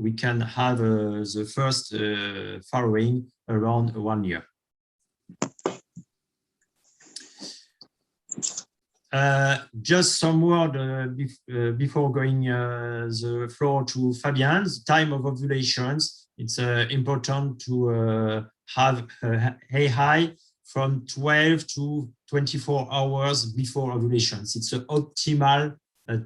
we can have the first farrowing around 1 year. Just some word before going the floor to Fabien. The time of ovulations, it's important to have AI from 12 to 24 hours before ovulations. It's an optimal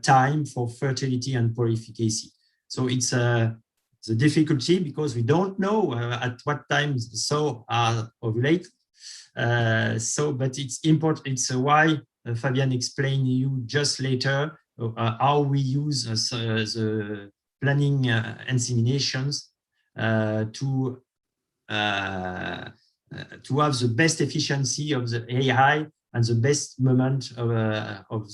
time for fertility and polyefficacy. So it's the difficulty because we don't know at what time the sow are ovulate. But it's important. It's why Fabien explained you just later how we use the planning inseminations to have the best efficiency of the AI and the best moment of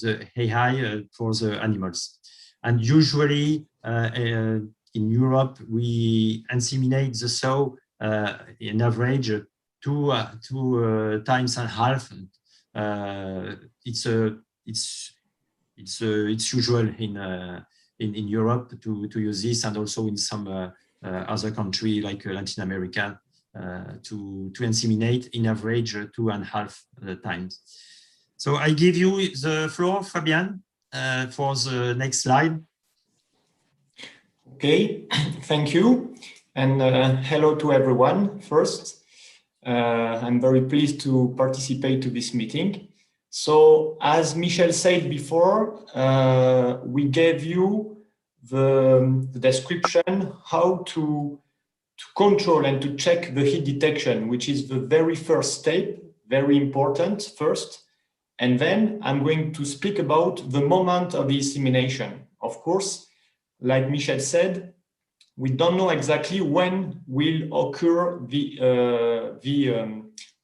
the AI for the animals. And usually in Europe, we inseminate the sow in average 2 times and a half. It's usual in Europe to use this, and also in some other country like Latin America to inseminate in average 2.5 times. So I give you the floor, Fabien, for the next slide. Okay, thank you, and hello to everyone. First, I'm very pleased to participate to this meeting. So, as Michel said before, we gave you the description how to control and to check the heat detection, which is the very first step, very important first. And then I'm going to speak about the moment of the insemination. Of course, like Michel said, we don't know exactly when will occur the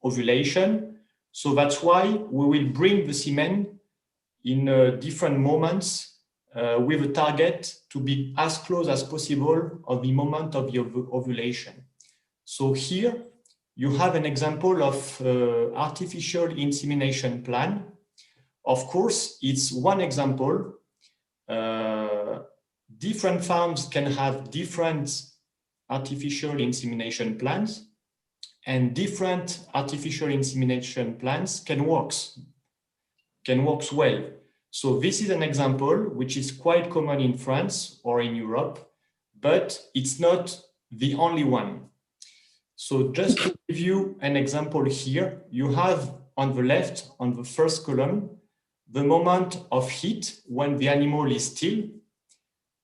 ovulation. So that's why we will bring the semen in different moments with a target to be as close as possible of the moment of the ovulation. So here you have an example of artificial insemination plan. Of course, it's one example. Different farms can have different artificial insemination plans, and different artificial insemination plans can work well. So this is an example which is quite common in France or in Europe, but it's not the only one. So just to give you an example here, you have on the left, on the first column, the moment of heat when the animal is still.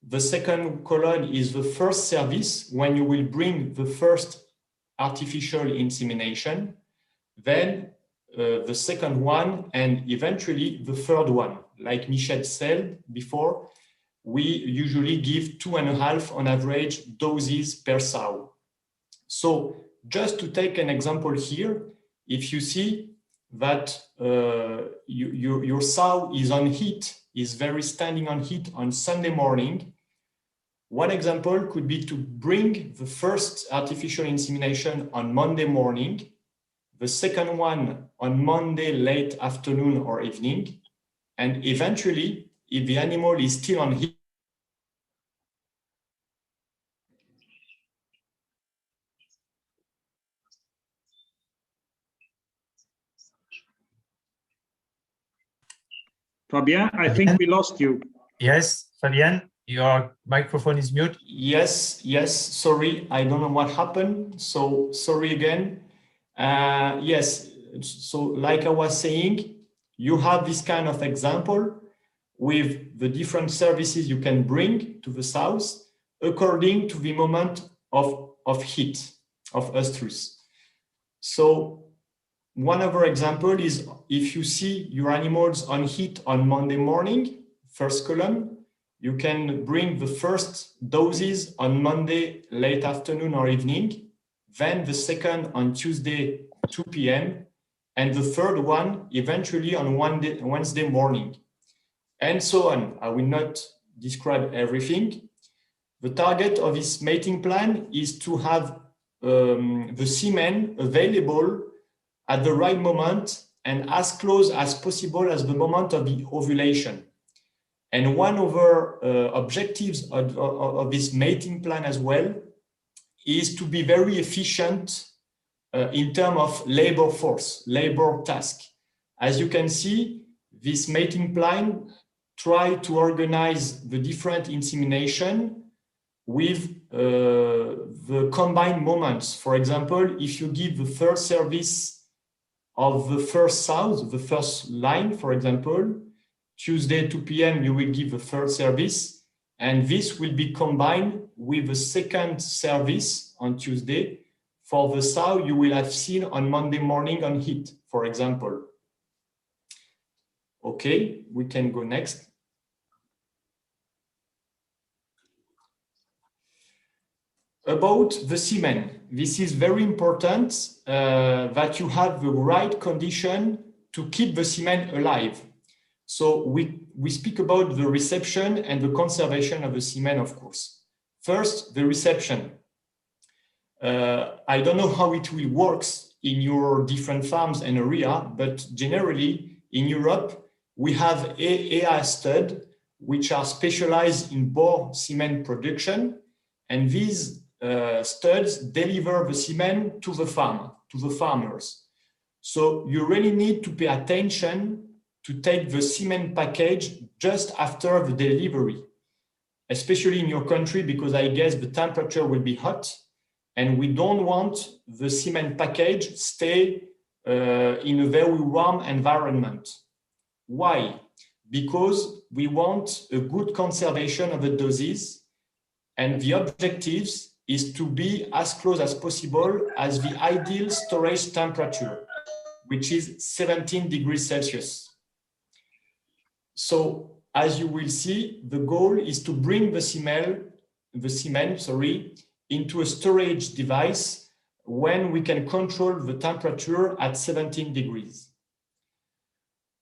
The second column is the first service when you will bring the first artificial insemination, then the second one, and eventually the third one. Like Michel said before, we usually give 2.5 on average doses per sow. So just to take an example here, if you see that your sow is on heat, is very standing on heat on Sunday morning, one example could be to bring the first artificial insemination on Monday morning, the second one on Monday late afternoon or evening, and eventually, if the animal is still on heat, Fabien, I think we lost you. Yes, Fabien, your microphone is mute. Yes, sorry, I don't know what happened, so sorry again. Yes, so like I was saying, you have this kind of example with the different services you can bring to the sows according to the moment of heat, of estrus. So one other example is if you see your animals on heat on Monday morning, first column, you can bring the first doses on Monday late afternoon or evening, then the second on Tuesday 2 p.m., and the third one eventually on Wednesday morning, and so on. I will not describe everything. The target of this mating plan is to have the semen available at the right moment and as close as possible as the moment of the ovulation. And one of our objectives of this mating plan as well is to be very efficient in terms of labor force, labor task. As you can see, this mating plan try to organize the different insemination with the combined moments. For example, if you give the first service of the first sow, the first line, for example, Tuesday 2 p.m. you will give the third service, and this will be combined with the second service on Tuesday for the sow you will have seen on Monday morning on heat, for example. Okay, we can go next. About the semen, this is very important that you have the right condition to keep the semen alive. So we speak about the reception and the conservation of the semen, of course. First, the reception. I don't know how it will work in your different farms and area, but generally in Europe, we have EA stud, which are specialized in boar semen production, and these studs deliver the semen to the farm, to the farmers. So you really need to pay attention to take the semen package just after the delivery, especially in your country, because I guess the temperature will be hot and we don't want the semen package stay in a very warm environment. Why? Because we want a good conservation of the doses, and the objectives is to be as close as possible as the ideal storage temperature, which is 17 degrees Celsius. So as you will see, the goal is to bring the semen, into a storage device when we can control the temperature at 17 degrees.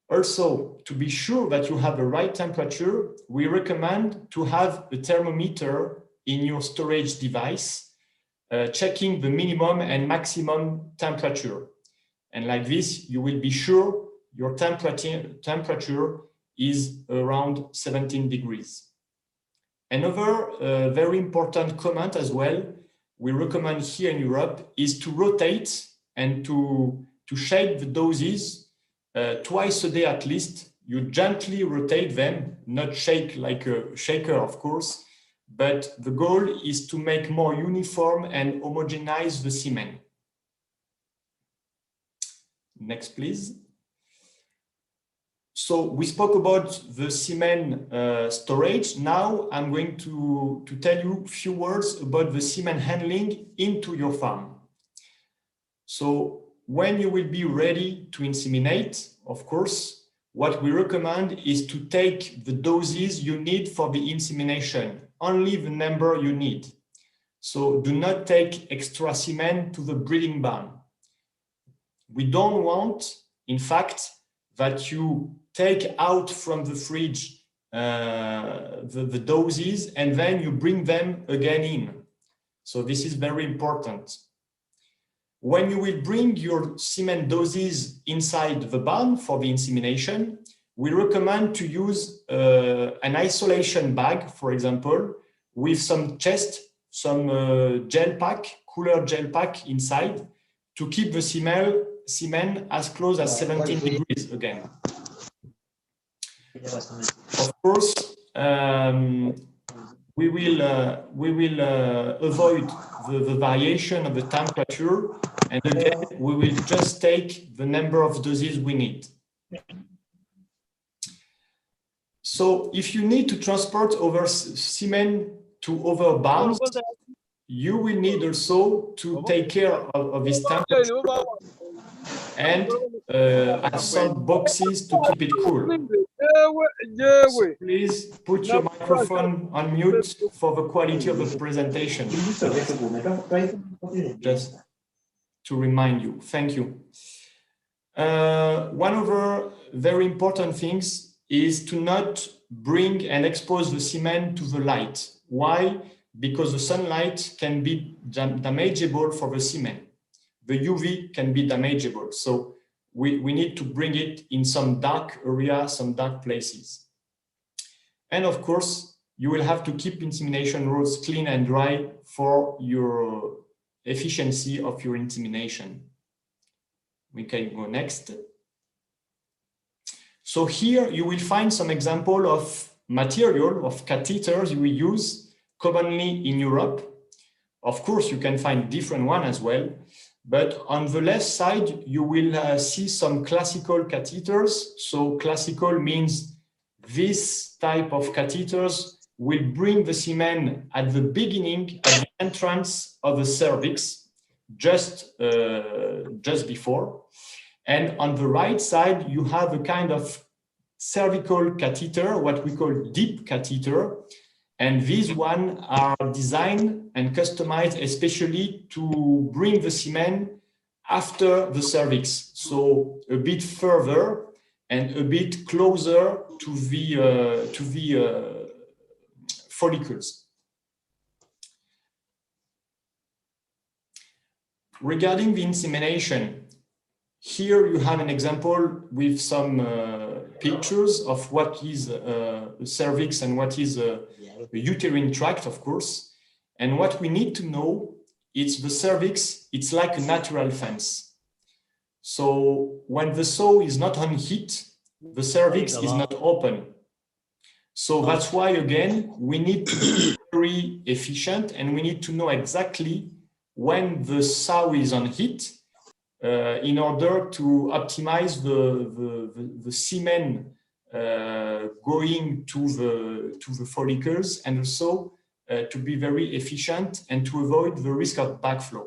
Also, to be sure that you have the right temperature, we recommend to have a thermometer in your storage device, checking the minimum and maximum temperature. And like this, you will be sure your temperature is around 17 degrees. Another very important comment as well, we recommend here in Europe is to rotate and to shake the doses twice a day at least. You gently rotate them, not shake like a shaker, of course, but the goal is to make more uniform and homogenize the semen. Next, please. So we spoke about the semen storage. Now I'm going to tell you a few words about the semen handling into your farm. So when you will be ready to inseminate, of course, what we recommend is to take the doses you need for the insemination, only the number you need. So do not take extra semen to the breeding barn. We don't want, in fact, that you take out from the fridge the doses and then you bring them again in. So this is very important. When you will bring your semen doses inside the barn for the insemination, we recommend to use an isolation bag, for example, with some chest, some gel pack, cooler gel pack inside to keep the semen as close as 17 degrees again. Of course, we will avoid the variation of the temperature, and again, we will just take the number of doses we need. So if you need to transport over semen to other barns, you will need also to take care of this temperature and have some boxes to keep it cool. So please put your microphone on mute for the quality of the presentation. Just to remind you. Thank you. One other very important things is to not bring and expose the semen to the light. Why? Because the sunlight can be damageable for the semen. The UV can be damageable. So we need to bring it in some dark area, some dark places. And of course, you will have to keep insemination rows clean and dry for your efficiency of your insemination. We can go next. So here you will find some example of material, of catheters we use commonly in Europe. Of course, you can find different one as well. But on the left side, you will see some classical catheters. So classical means this type of catheters will bring the semen at the beginning, at the entrance of the cervix, just before. And on the right side, you have a kind of cervical catheter, what we call deep catheter. And these ones are designed and customized especially to bring the semen after the cervix. So a bit further and a bit closer to the follicles. Regarding the insemination, here you have an example with some pictures of what is the cervix and what is the uterine tract, of course. And what we need to know is the cervix, it's like a natural fence. So when the sow is not on heat, the cervix is not open. So that's why, again, we need to be very efficient and we need to know exactly when the sow is on heat in order to optimize the semen going to the follicles, and also to be very efficient and to avoid the risk of backflow.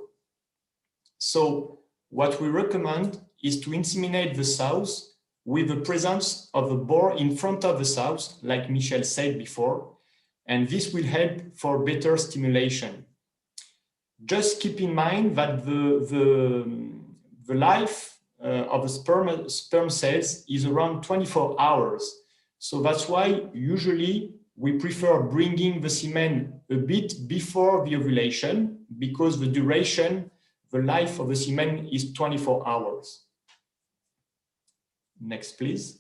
So what we recommend is to inseminate the sows with the presence of a bore in front of the sows, like Michel said before, and this will help for better stimulation. Just keep in mind that the life of the sperm cells is around 24 hours. So that's why usually we prefer bringing the semen a bit before the ovulation, because the duration, the life of the semen is 24 hours. Next, please.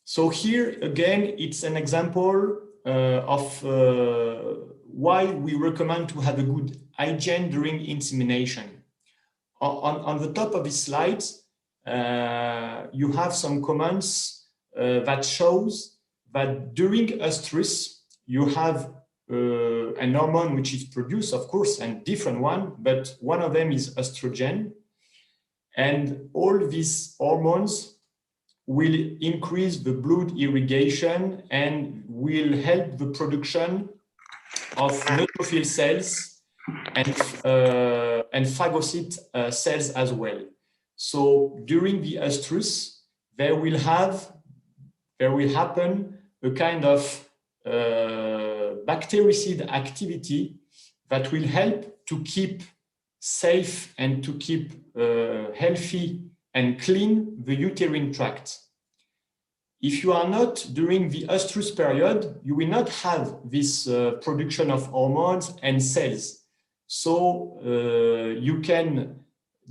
So here again, it's an example of why we recommend to have a good hygiene during insemination. On the top of this slide, you have some comments that shows that during estrus, you have an hormone which is produced, of course, and different one, but one of them is estrogen. And all these hormones will increase the blood irrigation and will help the production of neutrophil cells and phagocyte cells as well. So during the estrus, there will happen a kind of bactericide activity that will help to keep safe and to keep healthy and clean the uterine tract. If you are not during the estrus period, you will not have this production of hormones and cells. So you can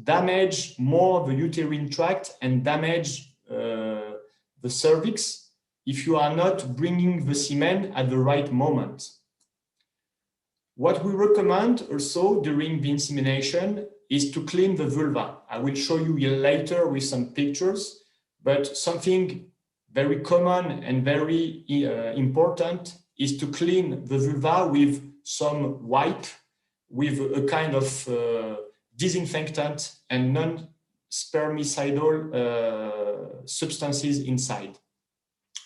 damage more the uterine tract and damage the cervix if you are not bringing the semen at the right moment. What we recommend also during the insemination is to clean the vulva. I will show you later with some pictures, but something very common and very important is to clean the vulva with some wipe, with a kind of disinfectant and non-spermicidal substances inside.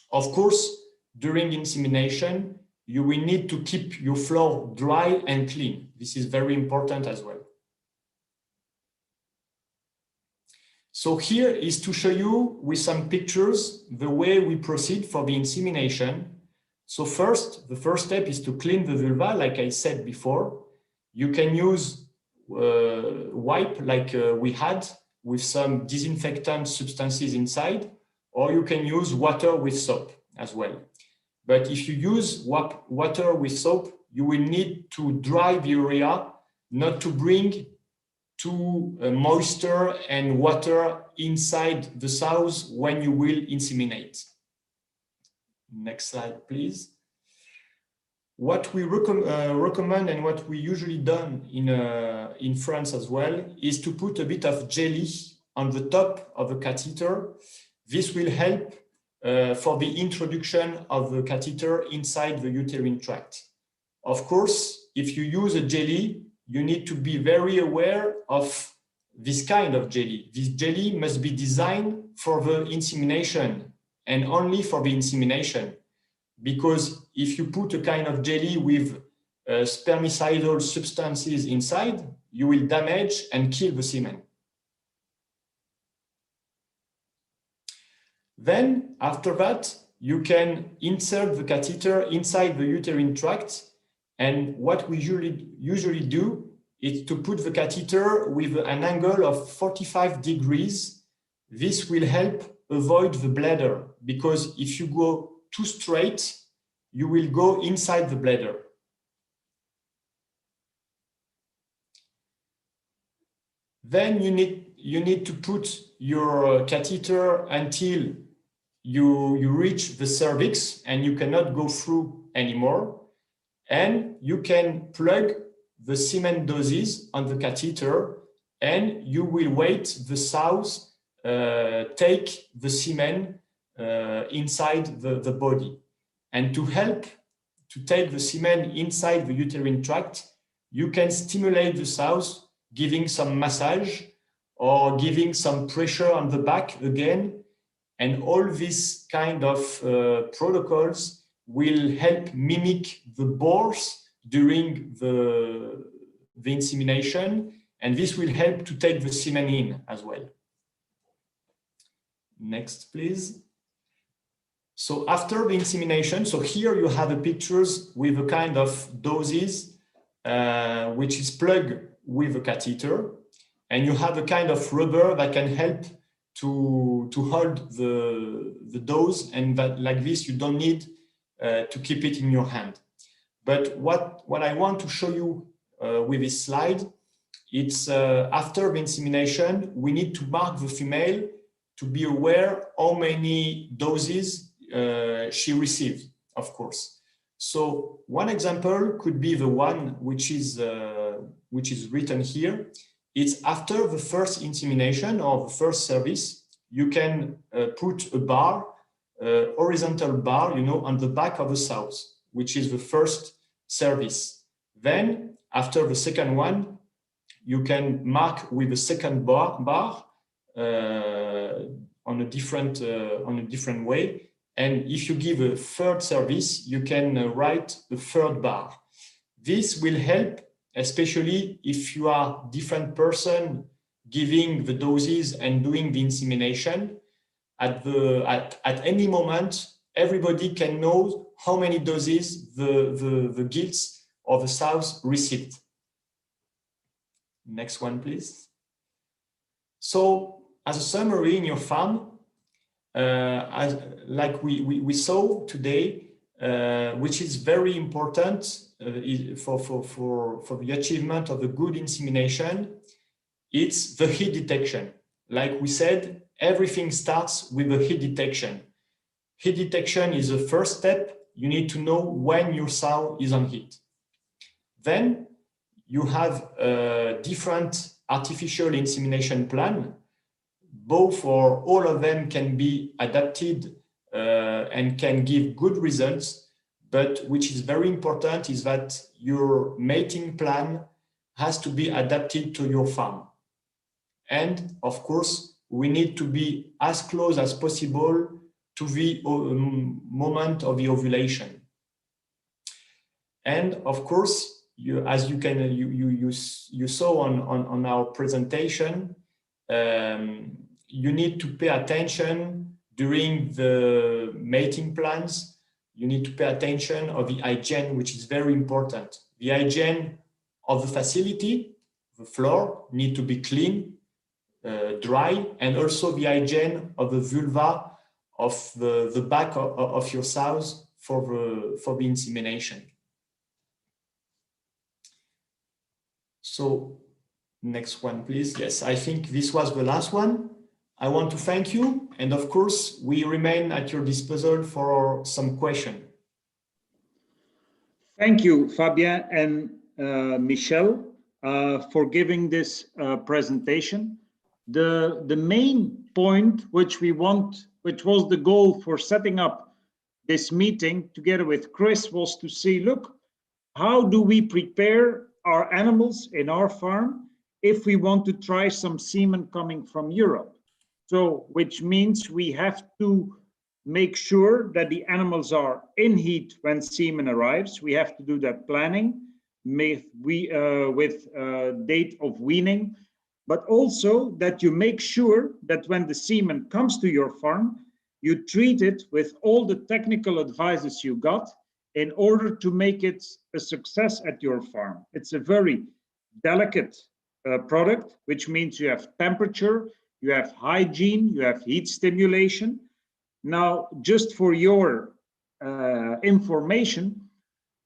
Of course, during insemination, you will need to keep your floor dry and clean. This is very important as well. So here is to show you with some pictures the way we proceed for the insemination. So first, the first step is to clean the vulva, like I said before. You can use wipe like we had with some disinfectant substances inside, or you can use water with soap as well. But if you use water with soap, you will need to dry the area, not to bring too moisture and water inside the sows when you will inseminate. Next slide, please. What we recommend and what we usually done in France as well is to put a bit of jelly on the top of the catheter. This will help for the introduction of the catheter inside the uterine tract. Of course, if you use a jelly, you need to be very aware of this kind of jelly. This jelly must be designed for the insemination and only for the insemination. Because if you put a kind of jelly with spermicidal substances inside, you will damage and kill the semen. Then, after that, you can insert the catheter inside the uterine tract. And what we usually do is to put the catheter with an angle of 45 degrees. This will help avoid the bladder, because if you go too straight, you will go inside the bladder. Then you need to put your catheter until you reach the cervix and you cannot go through anymore. And you can plug the semen doses on the catheter and you will wait the sows take the semen inside the body. And to help to take the semen inside the uterine tract, you can stimulate the sows, giving some massage or giving some pressure on the back again. And all these kind of protocols will help mimic the bores during the insemination, and this will help to take the semen in as well. Next, please. So after the insemination, so here you have the pictures with a kind of doses, which is plugged with a catheter, and you have a kind of rubber that can help to hold the dose, and that like this you don't need to keep it in your hand. But what I want to show you with this slide, it's after the insemination, we need to mark the female to be aware how many doses she received, of course. So one example could be the one which is written here. It's after the first insemination or the first service, you can put a bar, horizontal bar, on the back of the sows, which is the first service. Then after the second one, you can mark with the second bar on a different way. And if you give a third service, you can write the third bar. This will help, especially if you are different person giving the doses and doing the insemination. At any moment, everybody can know how many doses the gilts or the sows received. Next one, please. So, as a summary in your farm, like we saw today, which is very important for the achievement of a good insemination, it's the heat detection. Like we said, everything starts with the heat detection. Heat detection is the first step. You need to know when your sow is on heat. Then you have a different artificial insemination plan. Both or all of them can be adapted and can give good results. But which is very important is that your mating plan has to be adapted to your farm. And of course, we need to be as close as possible to the moment of the ovulation. And of course, as you saw on our presentation, you need to pay attention during the mating plans. You need to pay attention of the hygiene, which is very important. The hygiene of the facility, the floor, need to be clean, dry, and also the hygiene of the vulva of the back of your sows for the insemination. So next one, please. Yes, I think this was the last one. I want to thank you. And of course, we remain at your disposal for some questions. Thank you, Fabien and Michel, for giving this presentation. The main point which was the goal for setting up this meeting together with Chris was to see, look, how do we prepare our animals in our farm if we want to try some semen coming from Europe? So, which means we have to make sure that the animals are in heat when semen arrives. We have to do that planning with date of weaning, but also that you make sure that when the semen comes to your farm, you treat it with all the technical advices you got in order to make it a success at your farm. It's a very delicate product, which means you have temperature, you have hygiene, you have heat stimulation. Now, just for your information,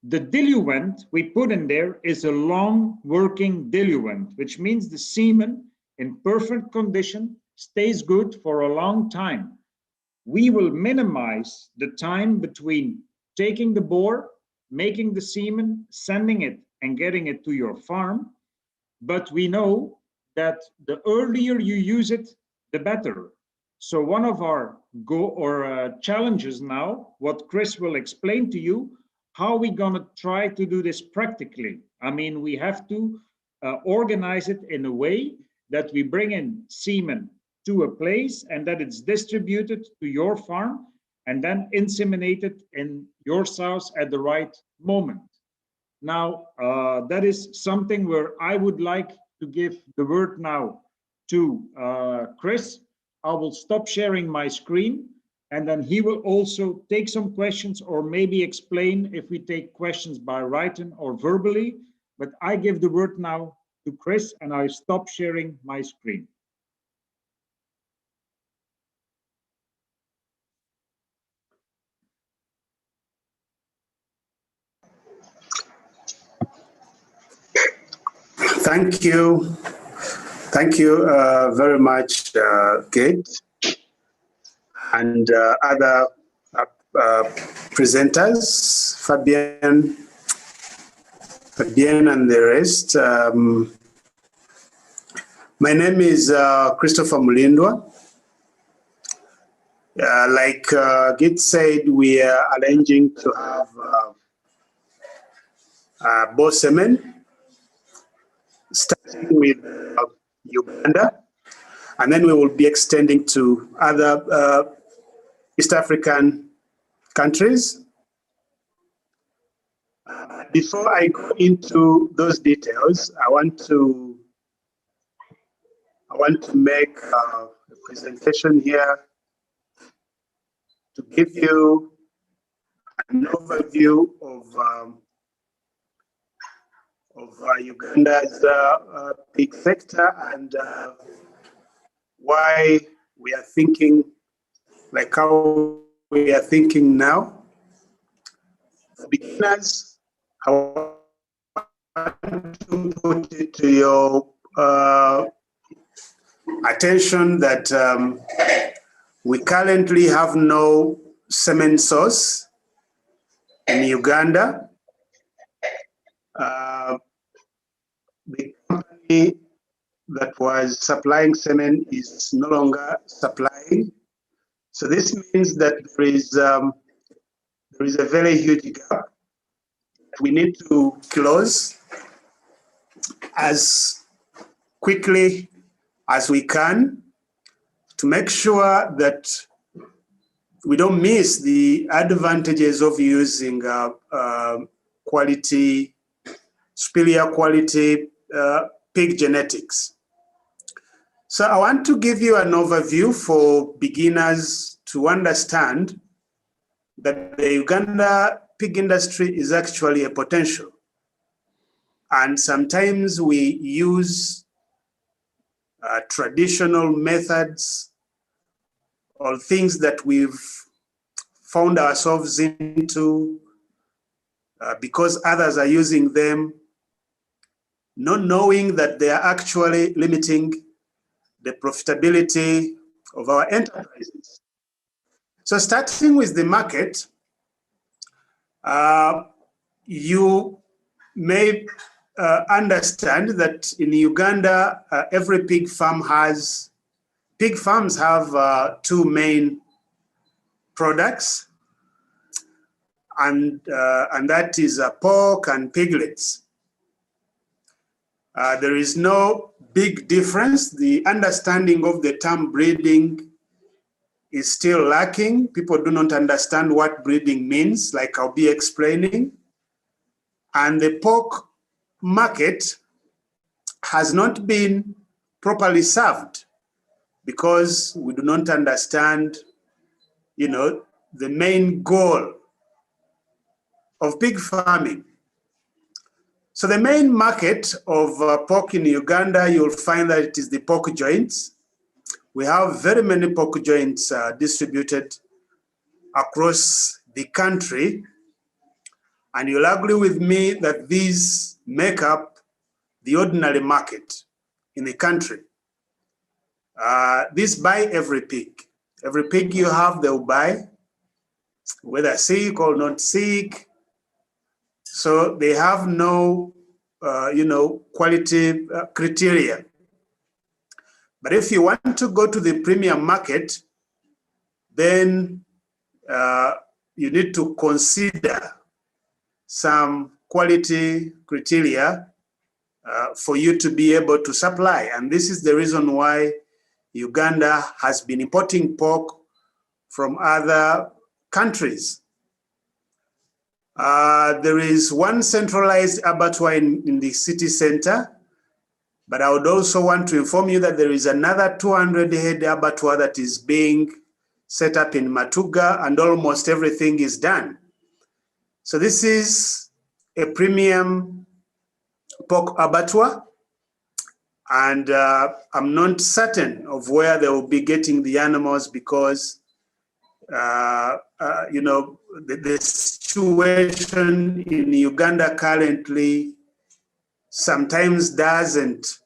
the diluent we put in there is a long working diluent, which means the semen in perfect condition stays good for a long time. We will minimize the time between taking the boar, making the semen, sending it and getting it to your farm. But we know that the earlier you use it, the better. So one of our challenges now, what Chris will explain to you, how we're going to try to do this practically. I mean, we have to organize it in a way that we bring in semen to a place and that it's distributed to your farm and then inseminated in your sows at the right moment. Now, that is something where I would like to give the word now to Chris. I will stop sharing my screen and then he will also take some questions or maybe explain if we take questions by writing or verbally. But I give the word now to Chris and I stop sharing my screen. Thank you. Thank you very much, Kate, and other presenters, Fabien and the rest. My name is Christopher Mulindwa. Like Kate said, we are arranging to have boar semen, starting with Uganda, and then we will be extending to other East African countries. Before I go into those details, I want to make a presentation here to give you an overview of Uganda's pig sector and why we are thinking like how we are thinking now. For beginners, I want to put it to your attention that we currently have no semen source in Uganda. The company that was supplying semen is no longer supplying. So this means that there is a very huge gap we need to close as quickly as we can to make sure that we don't miss the advantages of using superior quality pig genetics. So I want to give you an overview for beginners to understand that the Uganda pig industry is actually a potential. And sometimes we use traditional methods or things that we've found ourselves into because others are using them, not knowing that they are actually limiting the profitability of our enterprises. So starting with the market, you may understand that in Uganda, every pig farms have two main products, and that is pork and piglets. There is no big difference. The understanding of the term breeding is still lacking. People do not understand what breeding means, like I'll be explaining. And the pork market has not been properly served because we do not understand, the main goal of pig farming. So the main market of pork in Uganda, you'll find that it is the pork joints. We have very many pork joints distributed across the country. And you'll agree with me that these make up the ordinary market in the country. These buy every pig. Every pig you have, they'll buy, whether sick or not sick. So they have no, quality criteria. But if you want to go to the premium market, then you need to consider some quality criteria for you to be able to supply. And this is the reason why Uganda has been importing pork from other countries. There is one centralized abattoir in the city center, but I would also want to inform you that there is another 200-head abattoir that is being set up in Matuga, and almost everything is done. So this is a premium pork abattoir, and I'm not certain of where they will be getting the animals because, the situation in Uganda currently sometimes doesn't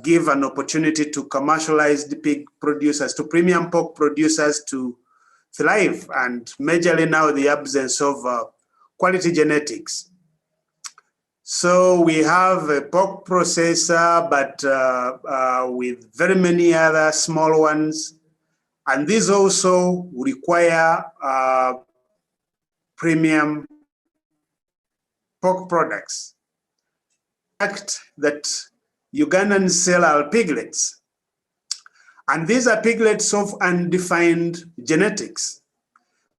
give an opportunity to commercialize the pig producers, to premium pork producers to thrive, and majorly now the absence of quality genetics. So we have a pork processor, but with very many other small ones. And these also require premium pork products. The fact that Ugandans sell our piglets, and these are piglets of undefined genetics.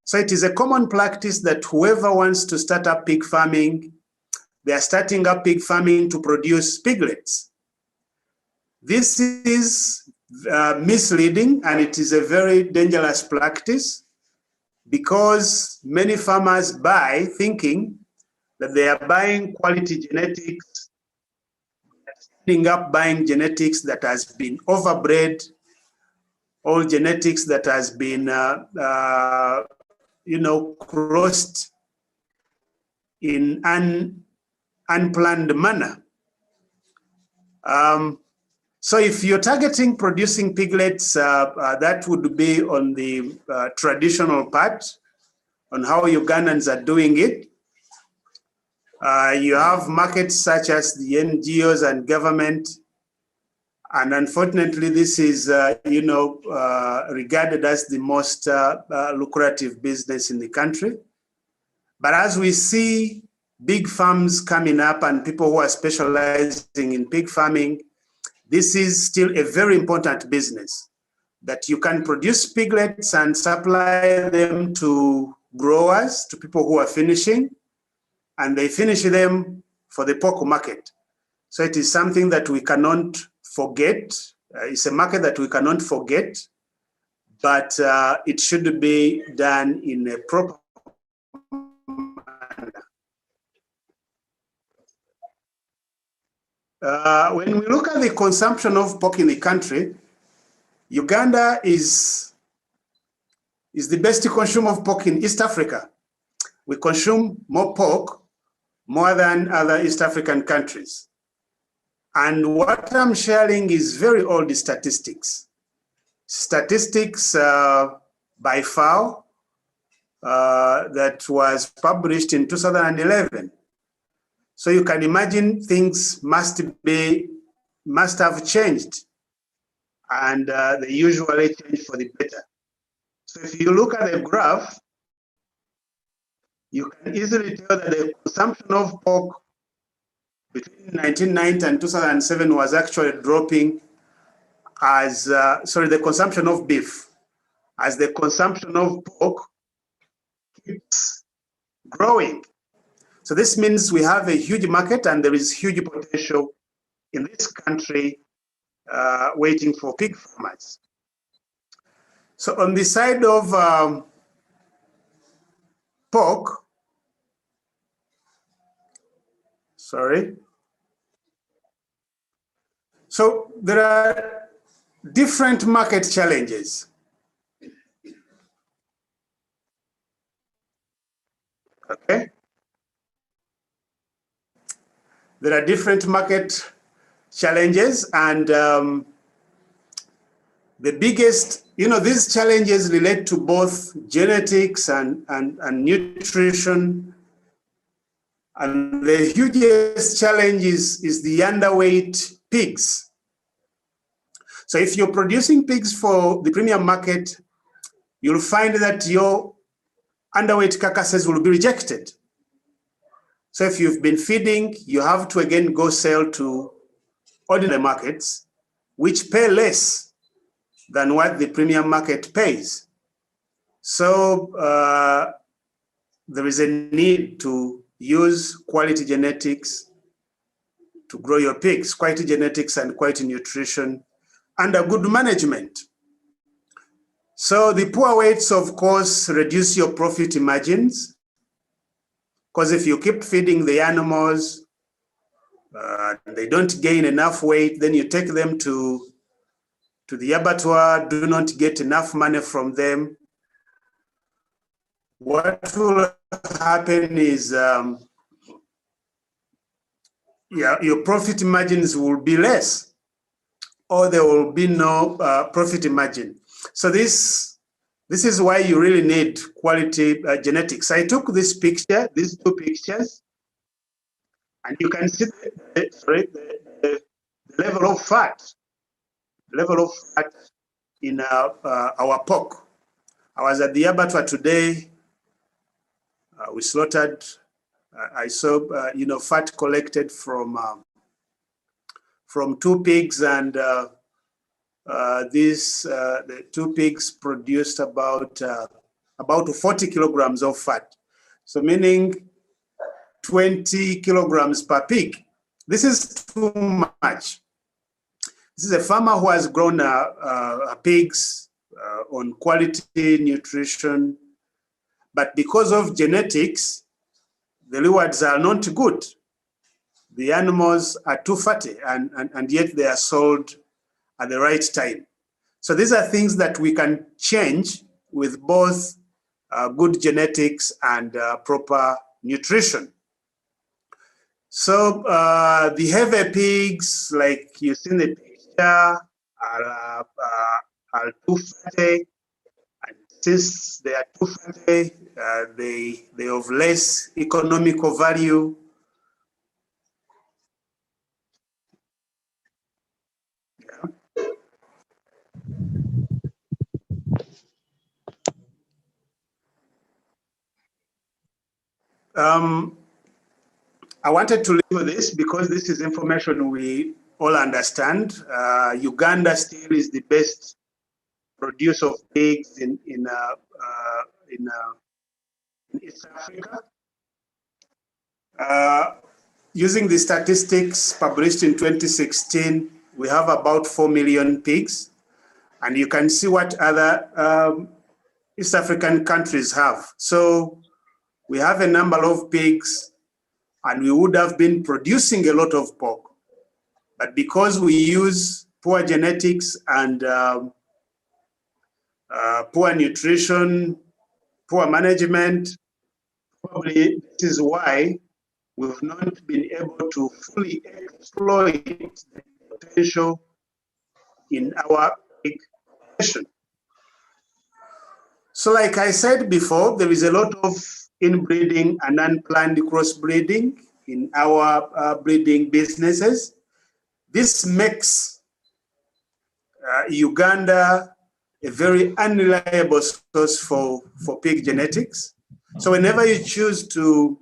So it is a common practice that whoever wants to start up pig farming, they are starting up pig farming to produce piglets. This is misleading, and it is a very dangerous practice because many farmers buy thinking that they are buying quality genetics, ending up buying genetics that has been overbred, or genetics that has been crossed in an unplanned manner. So if you're targeting producing piglets, that would be on the traditional part, on how Ugandans are doing it. You have markets such as the NGOs and government, and unfortunately, this is regarded as the most lucrative business in the country. But as we see big farms coming up and people who are specializing in pig farming, this is still a very important business, that you can produce piglets and supply them to growers, to people who are finishing, and they finish them for the pork market. So it is something that we cannot forget. It's a market that we cannot forget, but it should be done in a proper manner. When we look at the consumption of pork in the country, Uganda is the best consumer of pork in East Africa. We consume more pork, more than other East African countries. And what I'm sharing is very old statistics. statistics by FAO that was published in 2011. So you can imagine things must have changed, and they usually change for the better. So if you look at the graph, you can easily tell that the consumption of pork between 1990 and 2007 was actually dropping as, the consumption of beef, as the consumption of pork keeps growing. So this means we have a huge market and there is huge potential in this country waiting for pig farmers. So on the side of pork, so there are different market challenges. Okay. There are different market challenges, and the biggest, these challenges relate to both genetics and nutrition. And the hugest challenge is the underweight pigs. So if you're producing pigs for the premium market, you'll find that your underweight carcasses will be rejected. So if you've been feeding, you have to again go sell to ordinary markets, which pay less than what the premium market pays. So there is a need to use quality genetics to grow your pigs, quality genetics and quality nutrition, under good management. So the poor weights, of course, reduce your profit margins, because if you keep feeding the animals, they don't gain enough weight, then you take them to the abattoir, do not get enough money from them. What will happen is your profit margins will be less, or there will be no profit margin. So this is why you really need quality genetics. I took these two pictures, and you can see the level of fat in our pork. I was at the abattoir today. We slaughtered. I saw fat collected from two pigs, and the two pigs produced about 40 kilograms of fat. So meaning 20 kilograms per pig. This is too much. This is a farmer who has grown pigs on quality nutrition, but because of genetics, the rewards are not good. The animals are too fatty, and yet they are sold at the right time. So these are things that we can change with both good genetics and proper nutrition. So the heavy pigs, like you see in the picture, are too fatty. And since they are too fatty, they have less economical value. I wanted to leave with this because this is information we all understand. Uganda still is the best producer of pigs in East Africa. Using the statistics published in 2016, we have about 4 million pigs, and you can see what other East African countries have. So we have a number of pigs, and we would have been producing a lot of pork. But because we use poor genetics and poor nutrition, poor management, probably this is why we've not been able to fully exploit the potential in our pig question. So like I said before, there is a lot of inbreeding and unplanned crossbreeding in our breeding businesses. This makes Uganda a very unreliable source for pig genetics. So whenever you choose to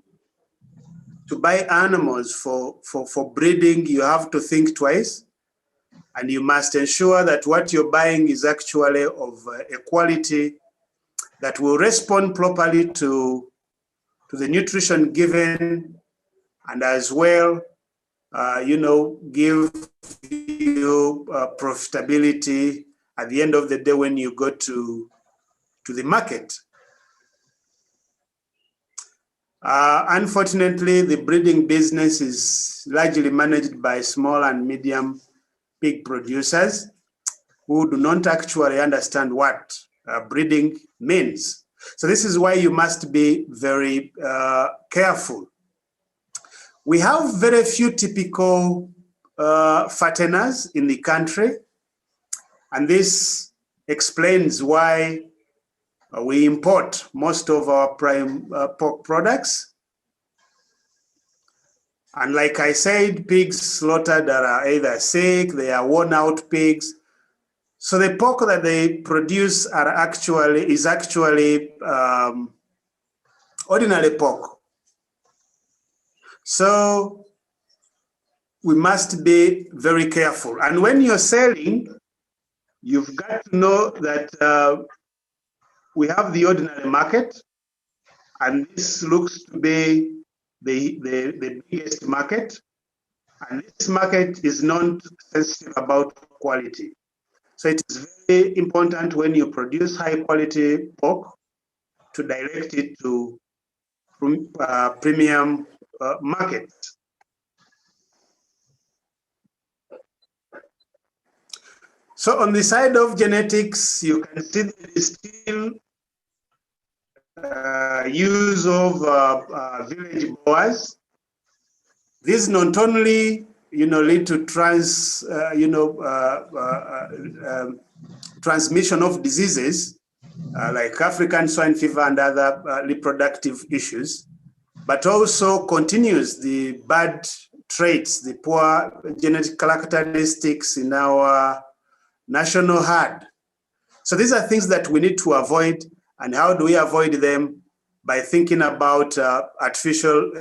buy animals for breeding, you have to think twice, and you must ensure that what you're buying is actually of a quality that will respond properly to the nutrition given, and as well, give you profitability at the end of the day when you go to the market. Unfortunately, the breeding business is largely managed by small and medium pig producers who do not actually understand what breeding means. So this is why you must be very careful. We have very few typical fatteners in the country, and this explains why we import most of our prime pork products. And like I said, pigs slaughtered are either sick, they are worn out pigs. So the pork that they produce is actually ordinary pork. So we must be very careful. And when you're selling, you've got to know that we have the ordinary market, and this looks to be the biggest market. And this market is not sensitive about quality. So it is very important when you produce high quality pork to direct it to premium markets. So on the side of genetics, you can see there is still use of village boars. This not only lead to transmission of diseases like African swine fever and other reproductive issues, but also continues the bad traits, the poor genetic characteristics in our national herd. So these are things that we need to avoid. And how do we avoid them? By thinking about artificial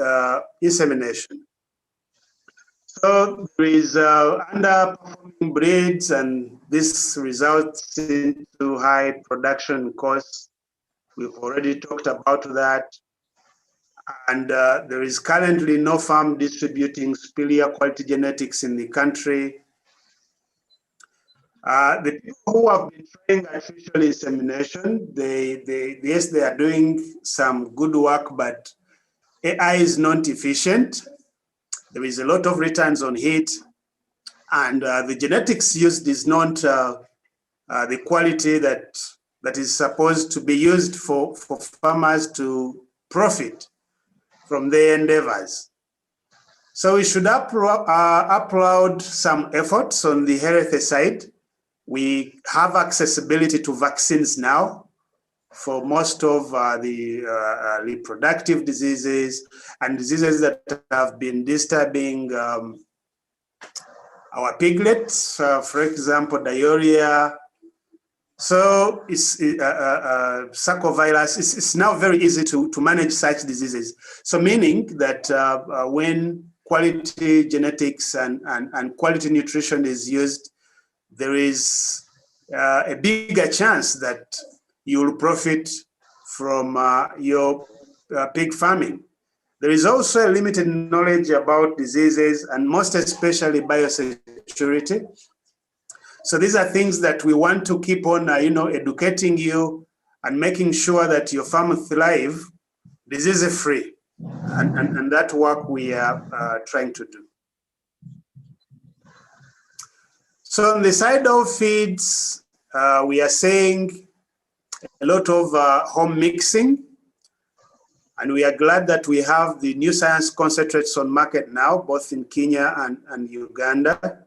insemination. So there is underperforming breeds, and this results into high production costs. We've already talked about that. And there is currently no farm distributing superior quality genetics in the country. The people who have been trying artificial insemination, yes, they are doing some good work, but AI is not efficient. There is a lot of returns on it, and the genetics used is not the quality that is supposed to be used for farmers to profit from their endeavors. So we should upload some efforts on the health side. We have accessibility to vaccines now for most of the reproductive diseases and diseases that have been disturbing our piglets, for example, diarrhea. So it's sarcovirus. It's now very easy to manage such diseases. So meaning that when quality genetics and quality nutrition is used, there is a bigger chance that you will profit from your pig farming. There is also a limited knowledge about diseases and most especially biosecurity. So these are things that we want to keep on, educating you and making sure that your farm thrive disease-free. And that work we are trying to do. So on the side of feeds, we are seeing a lot of home mixing, and we are glad that we have the new science concentrates on market now, both in Kenya and Uganda.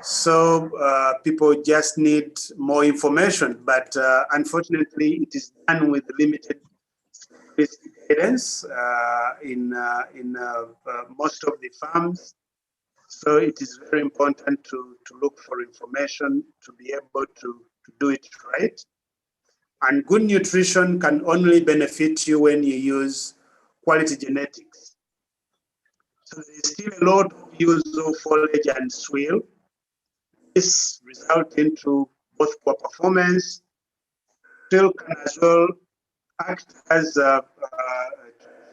So people just need more information, but unfortunately, it is done with limited guidance in most of the farms. So it is very important to look for information to be able to do it right. And good nutrition can only benefit you when you use quality genetics. So there's still a lot of use of foliage and soil. This results into both poor performance. Soil can as well act as a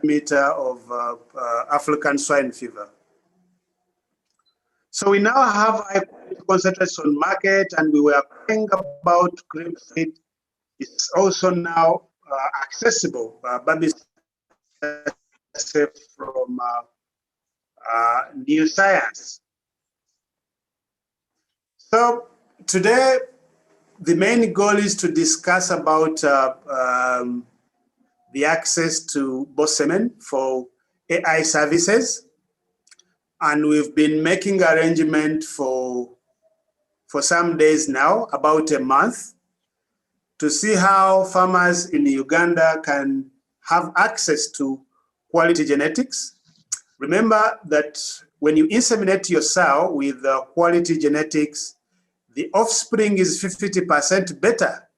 transmitter of African swine fever. So we now have high quality concentrates on market, and we were crying about grape feed. It's also now accessible. Babi from New Science. So today, the main goal is to discuss about the access to Bosemen for AI services. And we've been making arrangement for some days now, about a month, to see how farmers in Uganda can have access to quality genetics. Remember that when you inseminate your sow with quality genetics, the offspring is 50% better.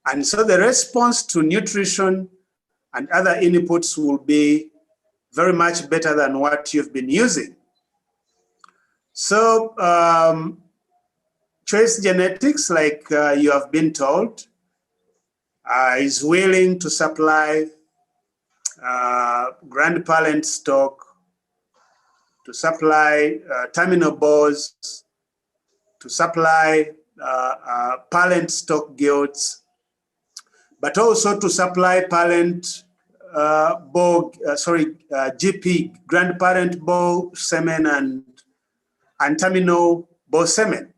And so the response to nutrition and other inputs will be very much better than what you've been using. So Choice Genetics, like you have been told, is willing to supply grandparent stock, to supply terminal boars, to supply parent stock gilts, but also to supply parent GP, grandparent bull semen and terminal bull semen.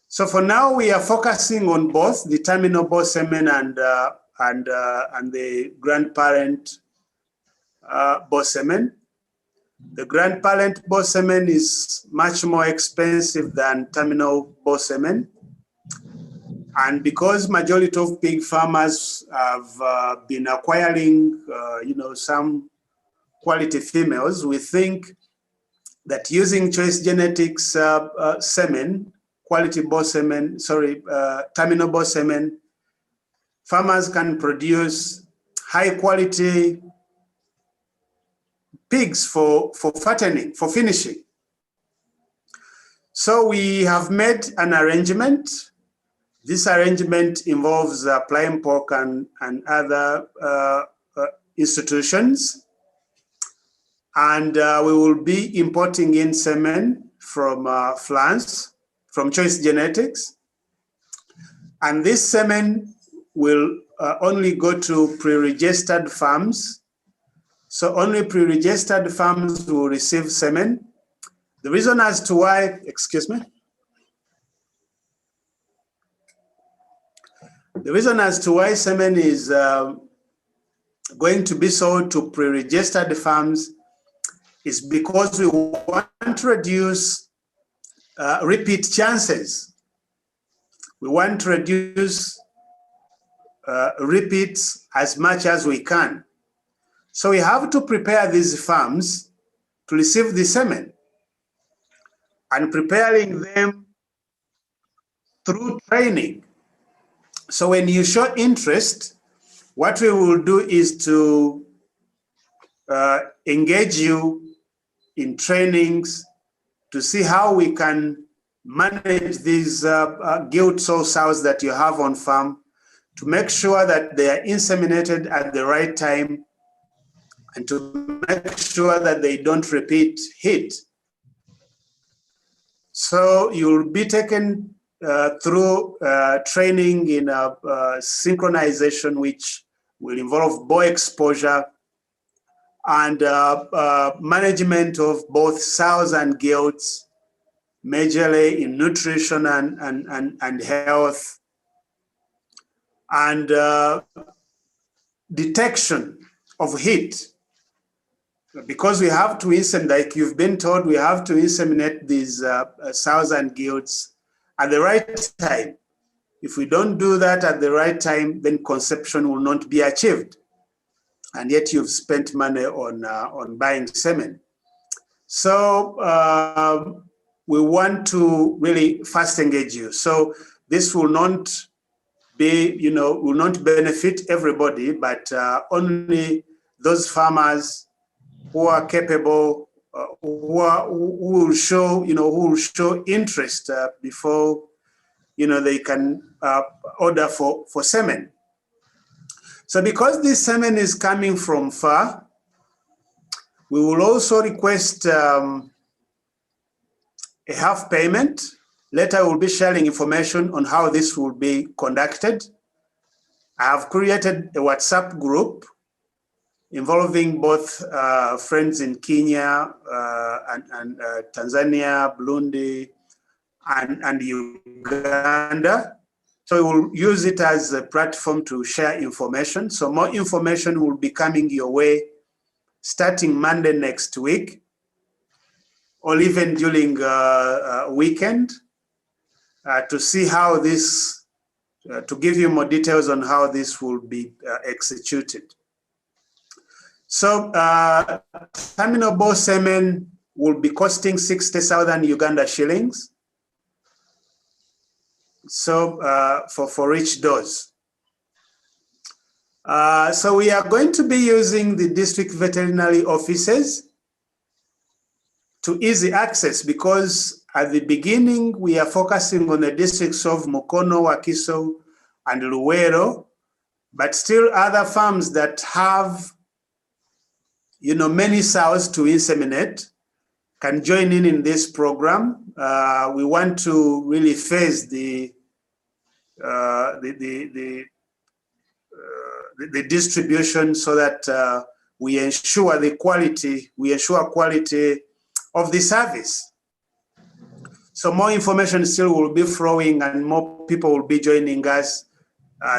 So for now, we are focusing on both the terminal bull semen and the grandparent bull semen. The grandparent bull semen is much more expensive than terminal bull semen. And because majority of pig farmers have been acquiring, some quality females, we think that using Choice Genetics semen, quality bull semen, terminal bull semen, farmers can produce high quality pigs for fattening, for finishing. So we have made an arrangement. This arrangement involves Prime Pork and other institutions. And we will be importing in semen from France, from Choice Genetics. And this semen will only go to pre-registered farms. So only pre-registered farms will receive semen. The reason as to why, the reason as to why semen is going to be sold to pre-registered farms is because we want to reduce repeat chances. We want to reduce repeats as much as we can. So we have to prepare these farms to receive the semen, and preparing them through training. So when you show interest, what we will do is to engage you in trainings to see how we can manage these gilt sow sows that you have on farm, to make sure that they are inseminated at the right time, and to make sure that they don't repeat heat. So you'll be taken through training in synchronization, which will involve boy exposure and management of both sows and gilts, majorly in nutrition and health, and detection of heat. because we have to inseminate, like you've been told, we have to inseminate these 1,000 gilts at the right time. If we don't do that at the right time, then conception will not be achieved. And yet you've spent money on buying semen. So we want to really fast engage you. So this will not be, will not benefit everybody, but only those farmers who are capable, who will show interest before, they can order for semen. So because this semen is coming from far, we will also request a half payment. Later, we'll be sharing information on how this will be conducted. I have created a WhatsApp group involving both friends in Kenya and Tanzania, Burundi, and Uganda. So we will use it as a platform to share information. So more information will be coming your way starting Monday next week, or even during weekend, to see how this, to give you more details on how this will be executed. So terminal bull semen will be costing 60,000 Uganda shillings. So for each dose. So we are going to be using the district veterinary offices to easy access, because at the beginning we are focusing on the districts of Mukono, Wakiso, and Luwero, but still other farms that have many sows to inseminate can join in this program. We want to really phase the distribution so that we ensure quality of the service. So more information still will be flowing, and more people will be joining us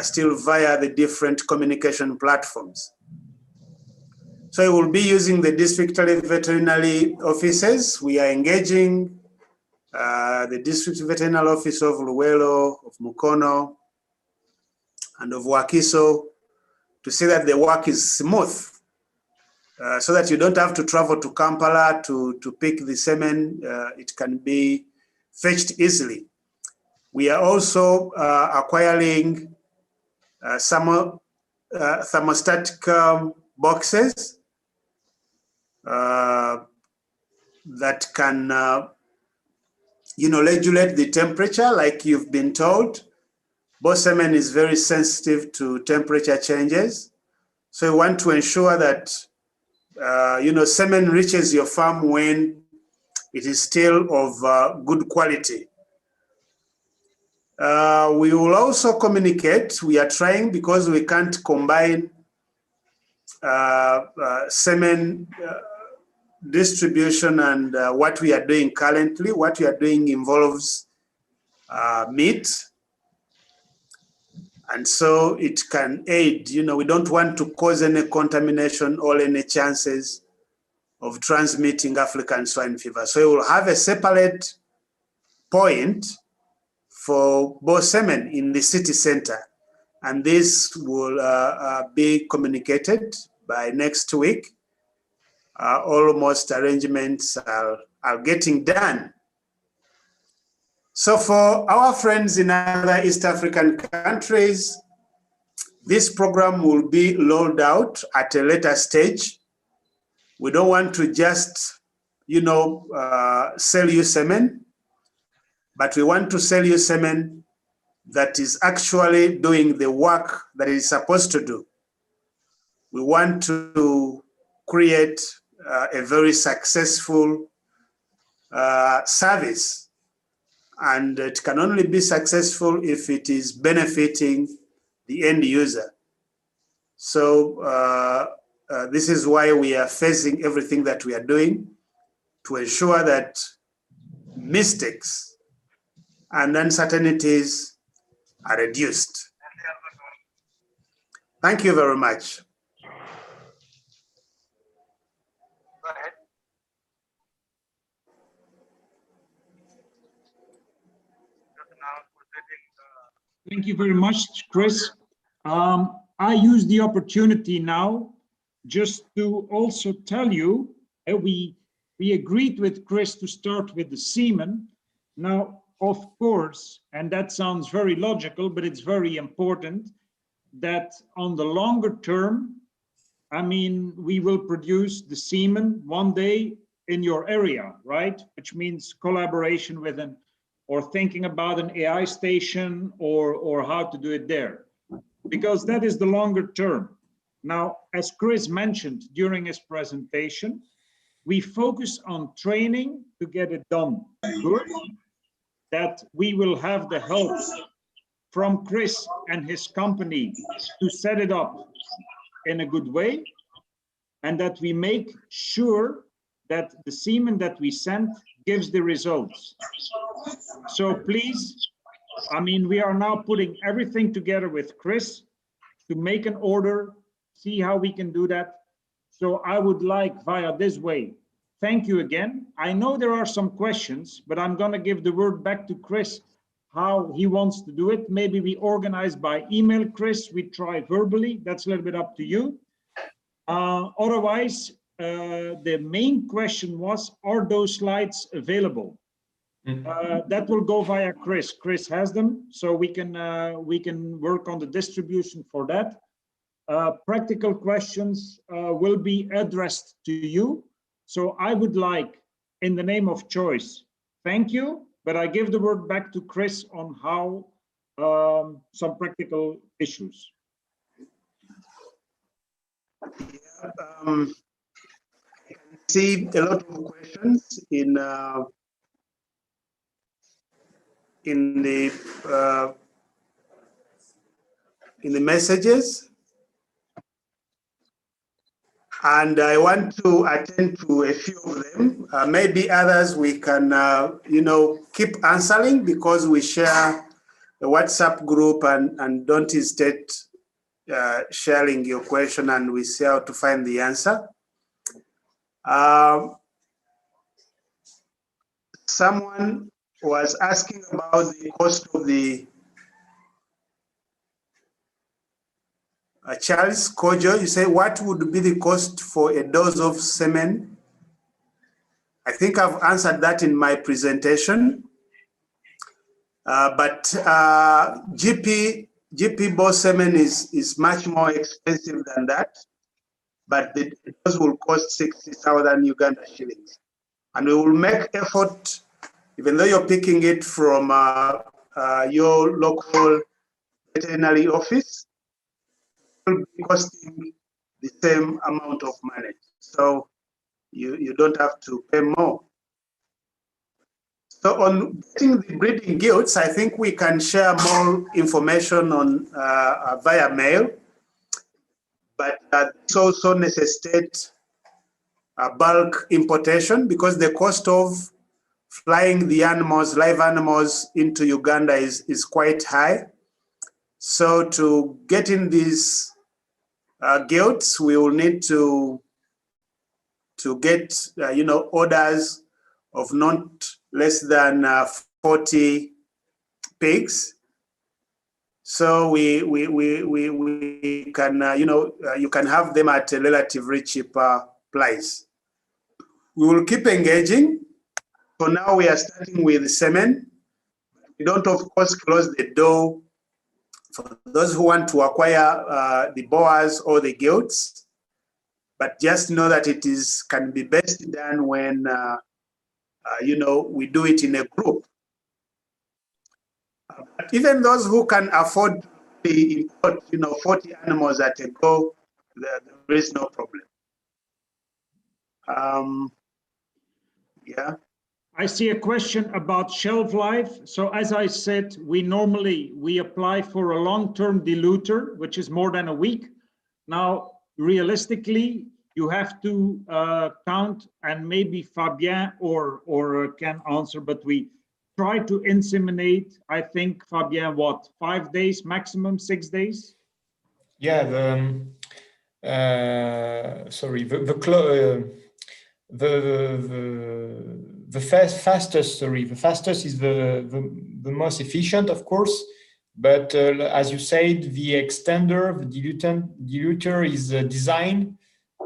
still via the different communication platforms. So we will be using the district veterinary offices. We are engaging the district veterinary office of Luwero, of Mukono, and of Wakiso to see that the work is smooth, so that you don't have to travel to Kampala to pick the semen. It can be fetched easily. We are also acquiring some thermostatic boxes that can, regulate the temperature, like you've been told. Bull semen is very sensitive to temperature changes. So we want to ensure that, semen reaches your farm when it is still of good quality. We will also communicate. We are trying, because we can't combine semen distribution and what we are doing currently. What we are doing involves meat. And so it can aid, we don't want to cause any contamination or any chances of transmitting African swine fever. So we will have a separate point for bull semen in the city center. And this will be communicated by next week. Almost arrangements are getting done. So for our friends in other East African countries, this program will be rolled out at a later stage. We don't want to just, sell you semen, but we want to sell you semen that is actually doing the work that it is supposed to do. We want to create a very successful service. And it can only be successful if it is benefiting the end user. So this is why we are phasing everything that we are doing to ensure that mistakes and uncertainties are reduced. Thank you very much. Thank you very much, Chris. I use the opportunity now just to also tell you we agreed with Chris to start with the semen. Now, of course, and that sounds very logical, but it's very important that on the longer term, I mean, we will produce the semen one day in your area, right? Which means collaboration with an, or thinking about an AI station or how to do it there, because that is the longer term. Now, as Chris mentioned during his presentation, we focus on training to get it done good, that we will have the help from Chris and his company to set it up in a good way, and that we make sure that the semen that we send gives the results. So please, I mean, we are now putting everything together with Chris to make an order, see how we can do that. So I would like via this way, thank you again. I know there are some questions, but I'm gonna give the word back to Chris, how he wants to do it. Maybe we organize by email, Chris, we try verbally, that's a little bit up to you. Otherwise, the main question was, are those slides available? That will go via Chris. Chris has them, so we can work on the distribution for that. Practical questions will be addressed to you. So I would like, in the name of choice, thank you, but I give the word back to Chris on how some practical issues. Yeah, I can see a lot of questions in the messages, and I want to attend to a few of them. Maybe others we can, you know, keep answering, because we share a WhatsApp group, and don't hesitate sharing your question, and we see how to find the answer. Someone was asking about the cost of the Charles Kojo, you say, what would be the cost for a dose of semen? I think I've answered that in my presentation. But GP ball semen is much more expensive than that. But the dose will cost 60,000 Uganda shillings. And we will make effort, even though you're picking it from your local veterinary office, will be costing the same amount of money. So you don't have to pay more. So on getting the breeding gilts, I think we can share more information on via mail, but this also necessitates bulk importation, because the cost of flying the animals, live animals, into Uganda is quite high. So to get in these gilts, we will need to get you know, orders of not less than 40 pigs. So we can you know, you can have them at a relatively cheaper price. We will keep engaging. For now, we are starting with semen. We don't, of course, close the door for those who want to acquire the boas or the gilts, but just know that it can be best done when you know, we do it in a group. But even those who can afford to import, you know, 40 animals at a go, there is no problem. Yeah. I see a question about shelf life. So as I said, we apply for a long-term diluter, which is more than a week. Now, realistically, you have to count, and maybe Fabien or can answer, but we try to inseminate, I think, Fabien, what, 5 days maximum, 6 days? Yeah, the the fastest is the most efficient, of course. But as you said, the extender, the diluter is designed.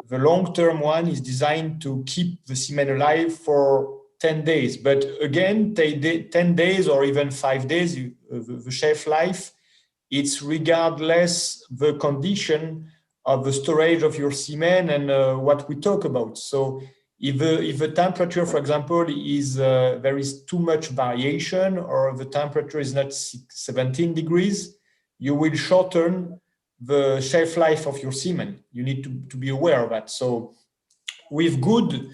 The long-term one is designed to keep the semen alive for 10 days. But again, 10 days or even 5 days, the shelf life, it's regardless the condition of the storage of your semen and what we talk about. So if the temperature, for example, is there is too much variation, or the temperature is not 17 degrees, you will shorten the shelf life of your semen. You need to be aware of that. So with good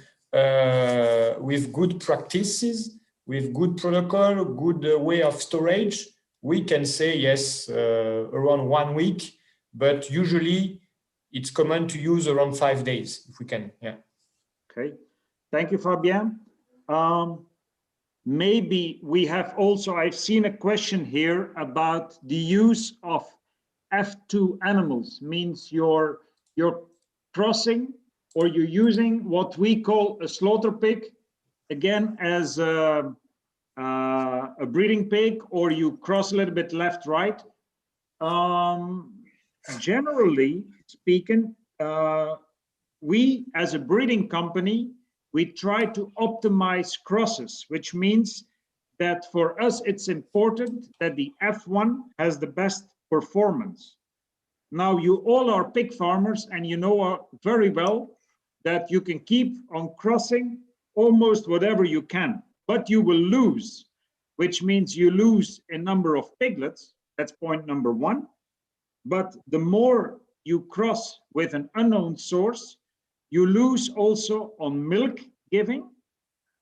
practices, with good protocol, good way of storage, we can say yes, around 1 week, but usually it's common to use around 5 days if we can. Yeah. Okay, thank you, Fabien. Maybe we have also, I've seen a question here about the use of F2 animals, means you're crossing or you're using what we call a slaughter pig, again, as a breeding pig, or you cross a little bit left, right. Generally speaking, we as a breeding company, we try to optimize crosses, which means that for us, it's important that the F1 has the best performance. Now, you all are pig farmers, and you know very well that you can keep on crossing almost whatever you can, but you will lose, which means you lose a number of piglets. That's point number one. But the more you cross with an unknown source, you lose also on milk giving,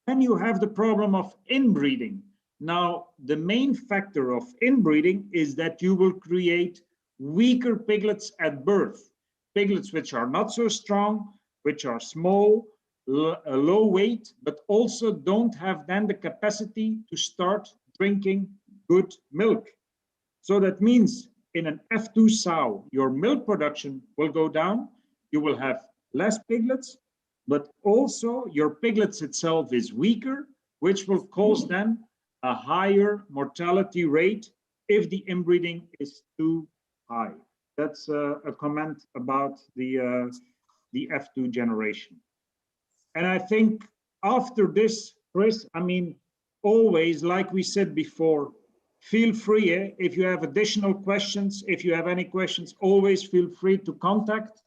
and you have the problem of inbreeding. Now, the main factor of inbreeding is that you will create weaker piglets at birth, piglets which are not so strong, which are small, low weight, but also don't have then the capacity to start drinking good milk. So that means in an F2 sow, your milk production will go down, you will have less piglets, but also your piglets itself is weaker, which will cause then a higher mortality rate if the inbreeding is too high. That's a comment about the F2 generation. And I think after this, Chris, I mean, always, like we said before, feel free, if you have additional questions, if you have any questions, always feel free to contact.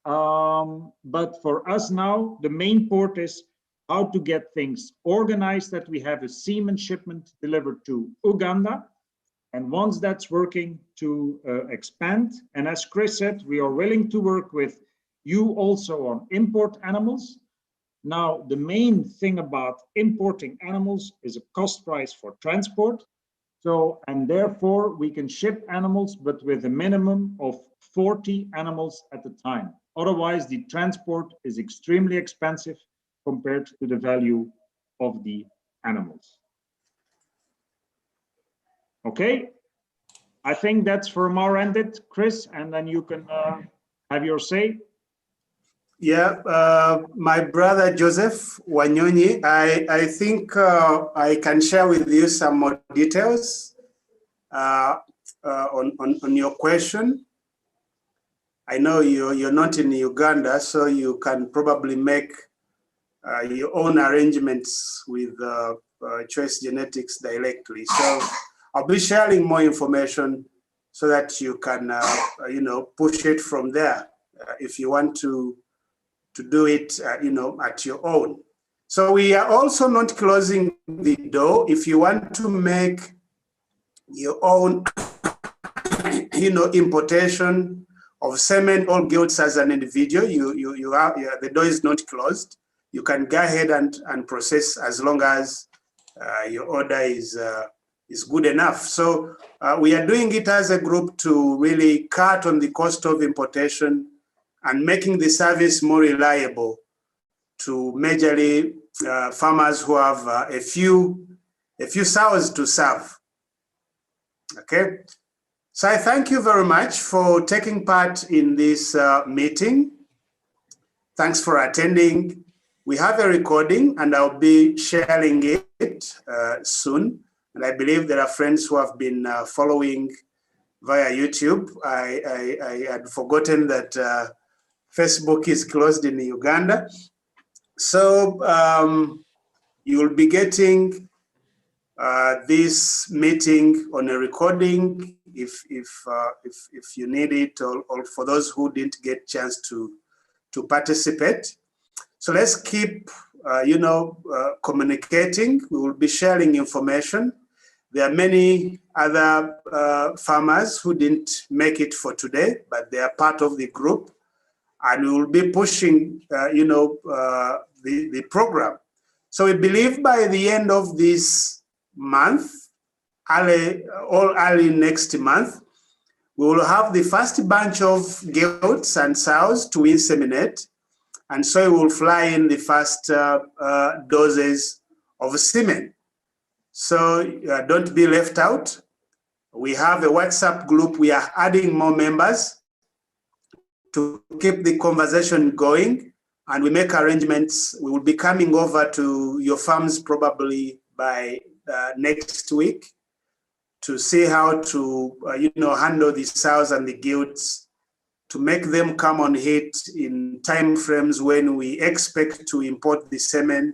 But for us now, the main part is how to get things organized, that we have a semen shipment delivered to Uganda. And once that's working, to expand. And as Chris said, we are willing to work with you also on import animals. Now, the main thing about importing animals is a cost price for transport. So, and therefore we can ship animals, but with a minimum of 40 animals at a time. Otherwise, the transport is extremely expensive compared to the value of the animals. Okay, I think that's from our end, Chris, and then you can have your say. Yeah, my brother Joseph Wanyonyi, I think I can share with you some more details on your question. I know you're not in Uganda, so you can probably make your own arrangements with Choice Genetics directly. So I'll be sharing more information so that you can, push it from there if you want to do it, at your own. So we are also not closing the door. If you want to make your own, importation of semen or goats as an individual, the door is not closed. You can go ahead and process as long as your order is good enough. So we are doing it as a group to really cut on the cost of importation and making the service more reliable to majorly farmers who have a few sows to serve. Okay, so I thank you very much for taking part in this meeting. Thanks for attending. We have a recording and I'll be sharing it soon. And I believe there are friends who have been following via YouTube. I had forgotten that Facebook is closed in Uganda. So you'll be getting this meeting on a recording if you need it, or for those who didn't get chance to participate. So let's keep communicating. We will be sharing information. There are many other farmers who didn't make it for today, but they are part of the group, and we will be pushing the program. So we believe by the end of this month, early next month, we will have the first bunch of goats and sows to inseminate, and so we will fly in the first doses of semen. So don't be left out. We have a WhatsApp group. We are adding more members to keep the conversation going, and we make arrangements. We will be coming over to your farms probably by next week to see how to handle the sows and the goats, to make them come on heat in time frames when we expect to import the semen,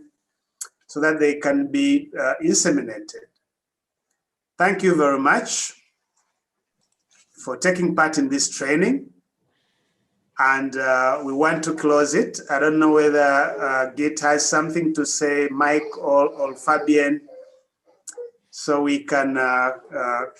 so that they can be inseminated. Thank you very much for taking part in this training. And we want to close it. I don't know whether Git has something to say, Mike or Fabian, so we can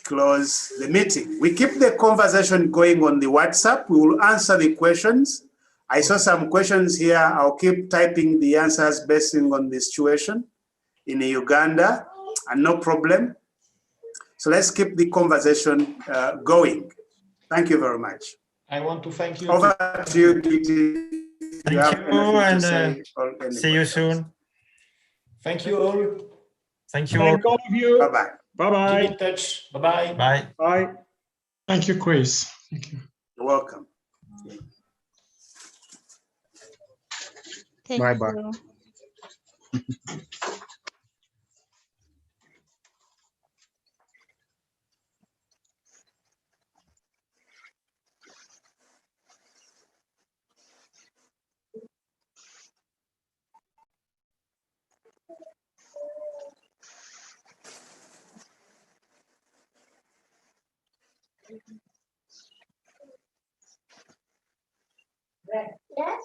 close the meeting. We keep the conversation going on the WhatsApp. We will answer the questions. I saw some questions here. I'll keep typing the answers based on the situation in Uganda, and no problem. So let's keep the conversation going. Thank you very much. I want to thank you. Over to you, Giti. Thank you, and see you soon. Thank you all. Thank you all. Thank all of you. Bye-bye. Bye-bye. Keep in touch. Bye-bye. Bye. Bye. Thank you, Chris. Thank you. You're welcome. Thank Bye-bye. you. Yes.